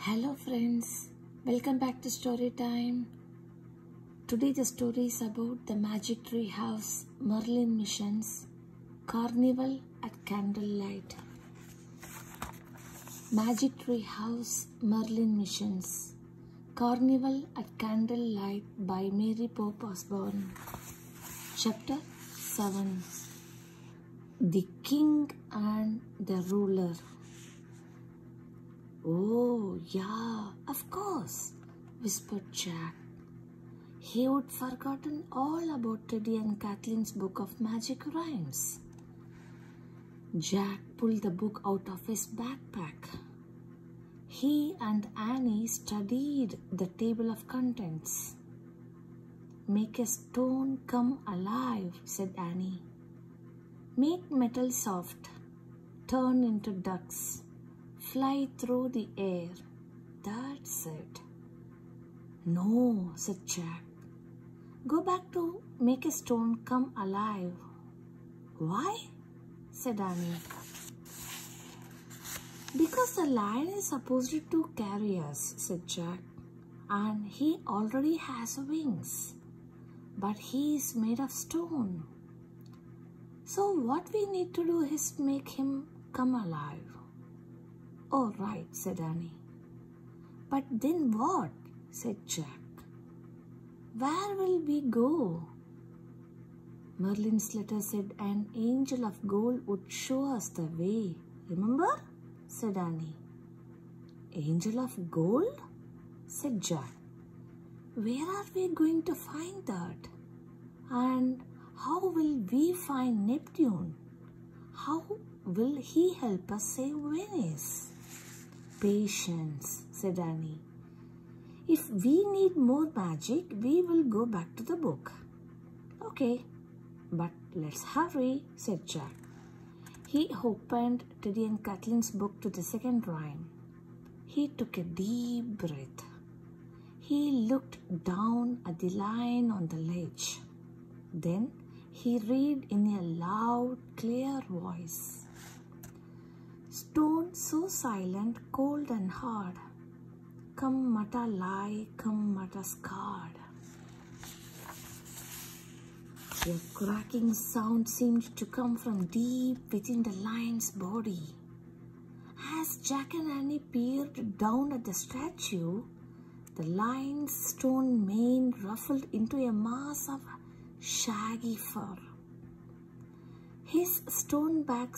Hello friends, welcome back to story time. Today the story is about the magic tree house, Merlin Missions, Carnival at Candlelight. Magic tree house, Merlin Missions, Carnival at Candlelight by Mary Pope Osborne. Chapter 7. The King and the Ruler. "Oh, yeah, of course," whispered Jack. He had forgotten all about Teddy and Kathleen's book of magic rhymes. Jack pulled the book out of his backpack. He and Annie studied the table of contents. "Make a stone come alive," said Annie. "Make metal soft, turn into ducks, fly through the air. That's it." "No," said Jack. "Go back to make a stone come alive." "Why?" said Annie. "Because the lion is supposed to carry us," said Jack, "and he already has wings. But he is made of stone. So what we need to do is make him come alive." "Oh, right," said Annie. "But then what?" said Jack. "Where will we go?" "Merlin's letter said an angel of gold would show us the way. Remember?" said Annie. "Angel of gold?" said Jack. "Where are we going to find that? And how will we find Neptune? How will he help us save Venice?" "Patience," said Annie. "If we need more magic, we will go back to the book." "Okay, but let's hurry," said Jack. He opened Teddy and Kathleen's book to the second rhyme. He took a deep breath. He looked down at the line on the ledge. Then he read in a loud, clear voice. "Stone so silent, cold and hard, come mata lie, come mata scarred." A cracking sound seemed to come from deep within the lion's body. As Jack and Annie peered down at the statue, the lion's stone mane ruffled into a mass of shaggy fur. His stone back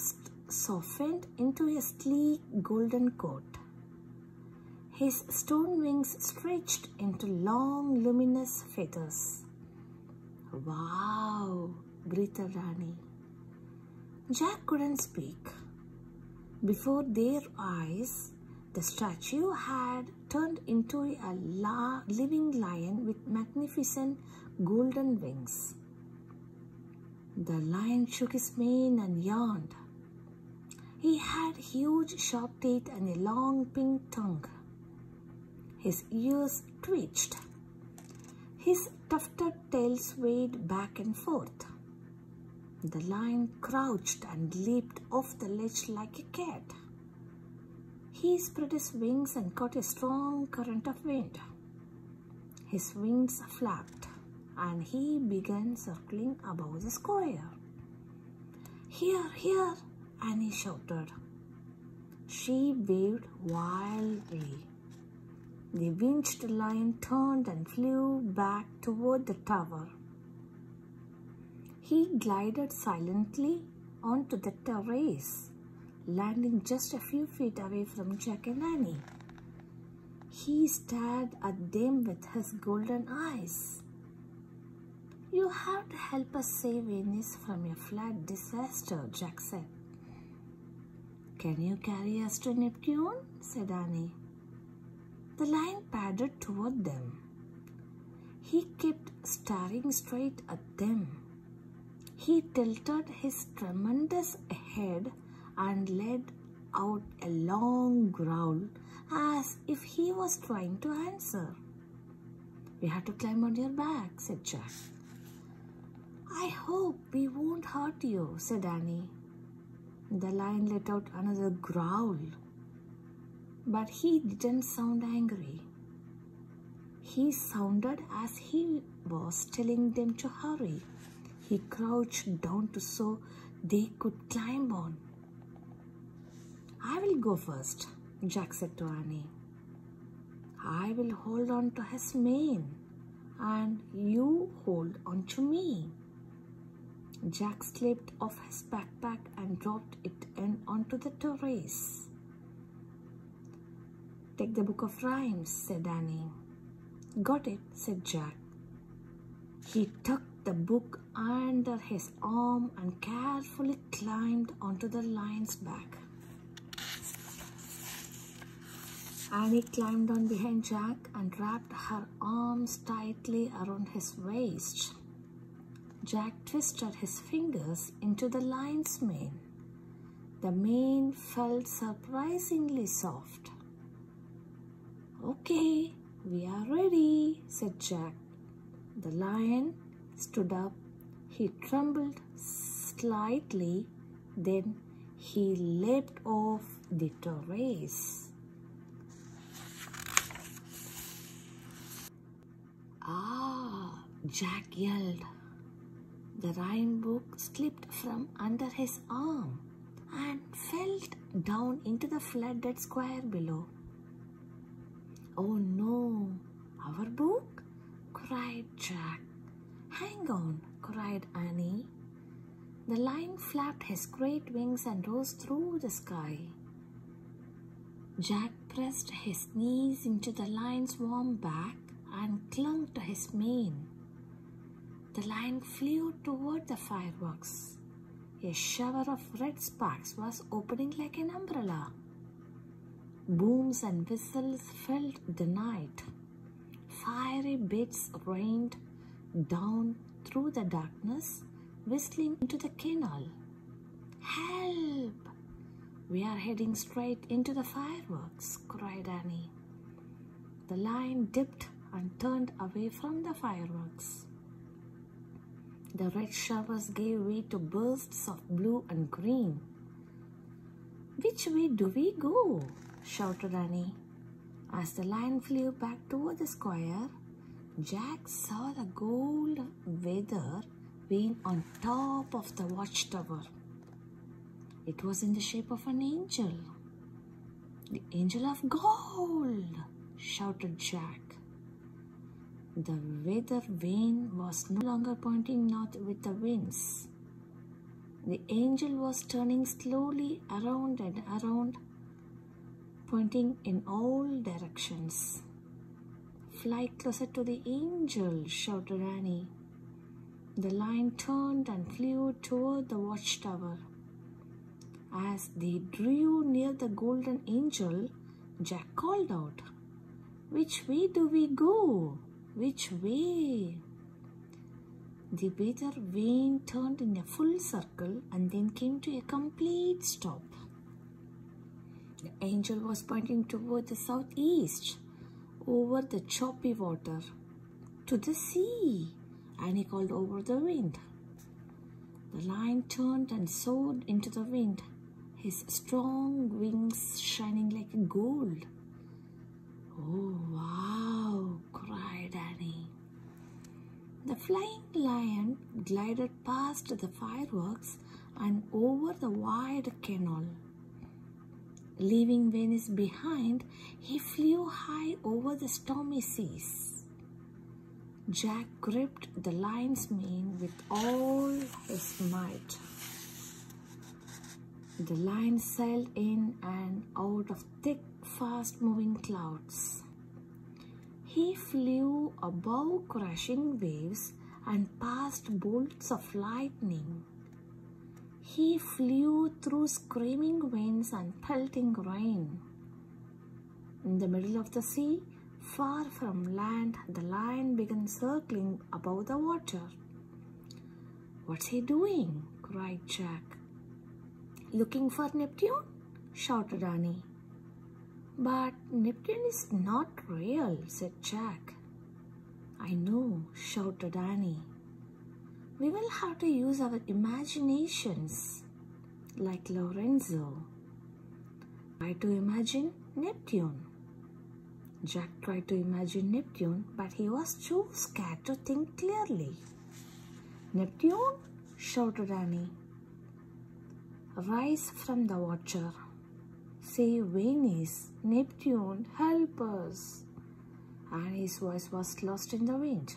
softened into a sleek golden coat. His stone wings stretched into long luminous feathers. "Wow," breathed Annie. Jack couldn't speak. Before their eyes, the statue had turned into a living lion with magnificent golden wings. The lion shook his mane and yawned. He had huge sharp teeth and a long pink tongue. His ears twitched. His tufted tail swayed back and forth. The lion crouched and leaped off the ledge like a cat. He spread his wings and caught a strong current of wind. His wings flapped, and he began circling above the square. "Here, here!" Annie shouted. She waved wildly. The winged lion turned and flew back toward the tower. He glided silently onto the terrace, landing just a few feet away from Jack and Annie. He stared at them with his golden eyes. "You have to help us save Venice from a flood disaster," Jack said. "Can you carry us to Neptune?" said Annie. The lion padded toward them. He kept staring straight at them. He tilted his tremendous head and let out a long growl as if he was trying to answer. "We have to climb on your back," said Jack. "I hope we won't hurt you," said Annie. The lion let out another growl. But he didn't sound angry. He sounded as he was telling them to hurry. He crouched down so they could climb on. "I will go first," Jack said to Annie. "I will hold on to his mane, and you hold on to me." Jack slipped off his backpack and dropped it in onto the terrace. "Take the book of rhymes," said Annie. "Got it," said Jack. He tucked the book under his arm and carefully climbed onto the lion's back. Annie climbed on behind Jack and wrapped her arms tightly around his waist. Jack twisted his fingers into the lion's mane. The mane felt surprisingly soft. "Okay, we are ready," said Jack. The lion stood up. He trembled slightly, then he leapt off the terrace. "Ah!" Jack yelled. The rhyme book slipped from under his arm and fell down into the flooded square below. "Oh no, our book?" cried Jack. "Hang on," cried Annie. The lion flapped his great wings and rose through the sky. Jack pressed his knees into the lion's warm back and clung to his mane. The lion flew toward the fireworks. A shower of red sparks was opening like an umbrella. Booms and whistles filled the night. Fiery bits rained down through the darkness, whistling into the canal. "Help! We are heading straight into the fireworks," cried Annie. The lion dipped and turned away from the fireworks. The red showers gave way to bursts of blue and green. "Which way do we go?" shouted Annie. As the lion flew back toward the square, Jack saw the gold feather vane on top of the watchtower. It was in the shape of an angel. "The angel of gold!" shouted Jack. The weather vane was no longer pointing north with the winds. The angel was turning slowly around and around, pointing in all directions. "Fly closer to the angel," shouted Annie. The lion turned and flew toward the watchtower. As they drew near the golden angel, Jack called out, "Which way do we go? Which way?" The weather vane turned in a full circle and then came to a complete stop. The angel was pointing toward the southeast, over the choppy water. "To the sea," Annie called over the wind. The lion turned and soared into the wind, his strong wings shining like gold. "Oh, wow!" cried Annie. The flying lion glided past the fireworks and over the wide canal. Leaving Venice behind, he flew high over the stormy seas. Jack gripped the lion's mane with all his might. The lion sailed in and out of thick, fast-moving clouds. He flew above crashing waves and past bolts of lightning. He flew through screaming winds and pelting rain. In the middle of the sea, far from land, the lion began circling above the water. "What's he doing?" cried Jack. "Looking for Neptune?" shouted Annie. "But Neptune is not real," said Jack. "I know," shouted Annie. "We will have to use our imaginations, like Lorenzo." Try to imagine Neptune. Jack tried to imagine Neptune, but he was too scared to think clearly. Neptune, shouted Annie, rise from the water. Save Venus, Neptune, help us. Annie's voice was lost in the wind.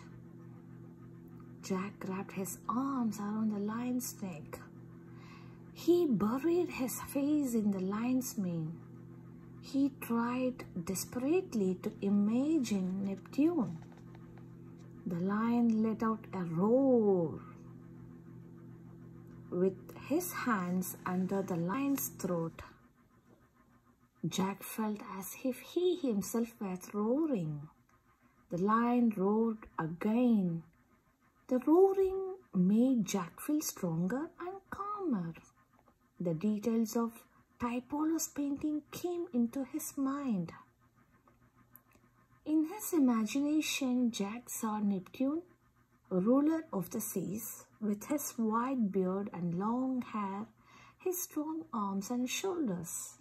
Jack grabbed his arms around the lion's neck. He buried his face in the lion's mane. He tried desperately to imagine Neptune. The lion let out a roar. With his hands under the lion's throat, Jack felt as if he himself was roaring. The lion roared again. The roaring made Jack feel stronger and calmer. The details of Tiepolo's painting came into his mind. In his imagination, Jack saw Neptune, ruler of the seas, with his white beard and long hair, his strong arms and shoulders.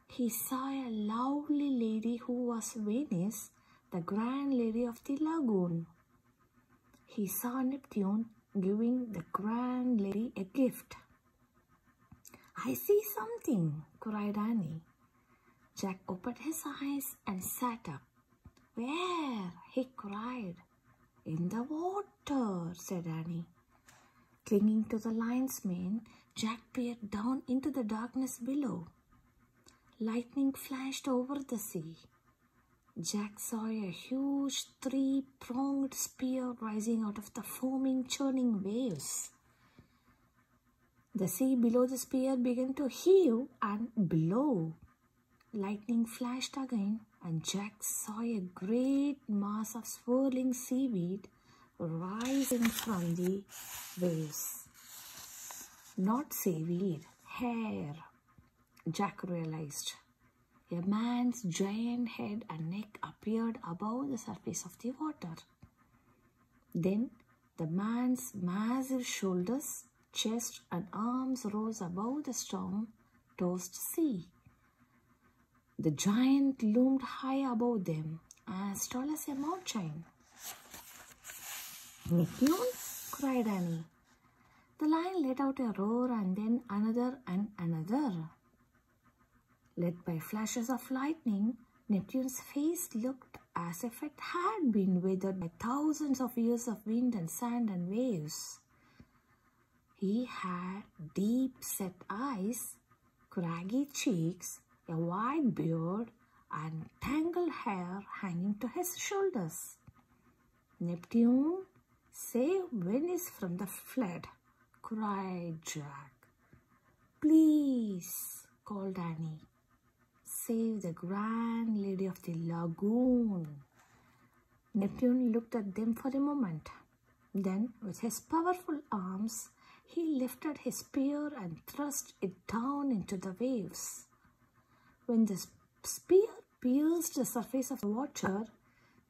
He saw a lovely lady who was Venus, the grand lady of the lagoon. He saw Neptune giving the grand lady a gift. I see something, cried Annie. Jack opened his eyes and sat up. Where? He cried. In the water, said Annie. Clinging to the lion's mane, Jack peered down into the darkness below. Lightning flashed over the sea. Jack saw a huge three-pronged spear rising out of the foaming, churning waves. The sea below the spear began to heave and blow. Lightning flashed again, and Jack saw a great mass of swirling seaweed rising from the waves. Not seaweed, hair, Jack realized. A man's giant head and neck appeared above the surface of the water. Then the man's massive shoulders, chest and arms rose above the storm-tossed sea. The giant loomed high above them, as tall as a mountain. Neptune, cried Annie. The lion let out a roar and then another and another. Led by flashes of lightning, Neptune's face looked as if it had been weathered by thousands of years of wind and sand and waves. He had deep-set eyes, craggy cheeks, a white beard, and tangled hair hanging to his shoulders. Neptune, save Venus from the flood, cried Jack. Please, called Annie. Save the grand lady of the lagoon. Neptune looked at them for a moment. Then, with his powerful arms, he lifted his spear and thrust it down into the waves. When the spear pierced the surface of the water,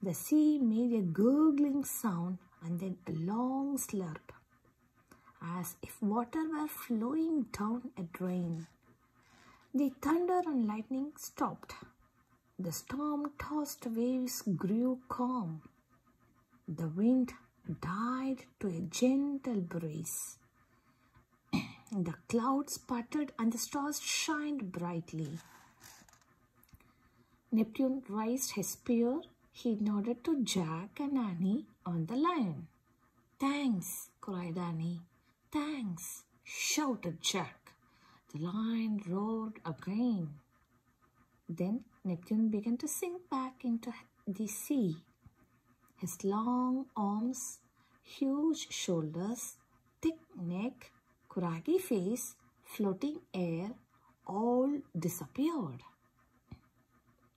the sea made a gurgling sound and then a long slurp, as if water were flowing down a drain. The thunder and lightning stopped. The storm-tossed waves grew calm. The wind died to a gentle breeze. The clouds parted and the stars shined brightly. Neptune raised his spear. He nodded to Jack and Annie on the lion. Thanks, cried Annie. Thanks, shouted Jack. The lion roared again. Then Neptune began to sink back into the sea. His long arms, huge shoulders, thick neck, craggy face, floating air, all disappeared.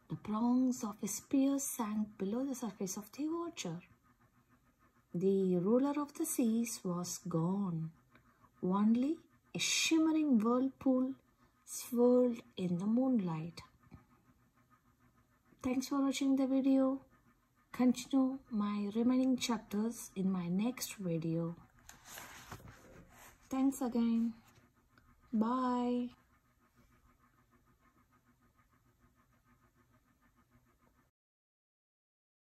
The prongs of his spear sank below the surface of the water. The ruler of the seas was gone. Only a shimmering whirlpool swirled in the moonlight. Thanks for watching the video. Continue my remaining chapters in my next video. Thanks again. Bye.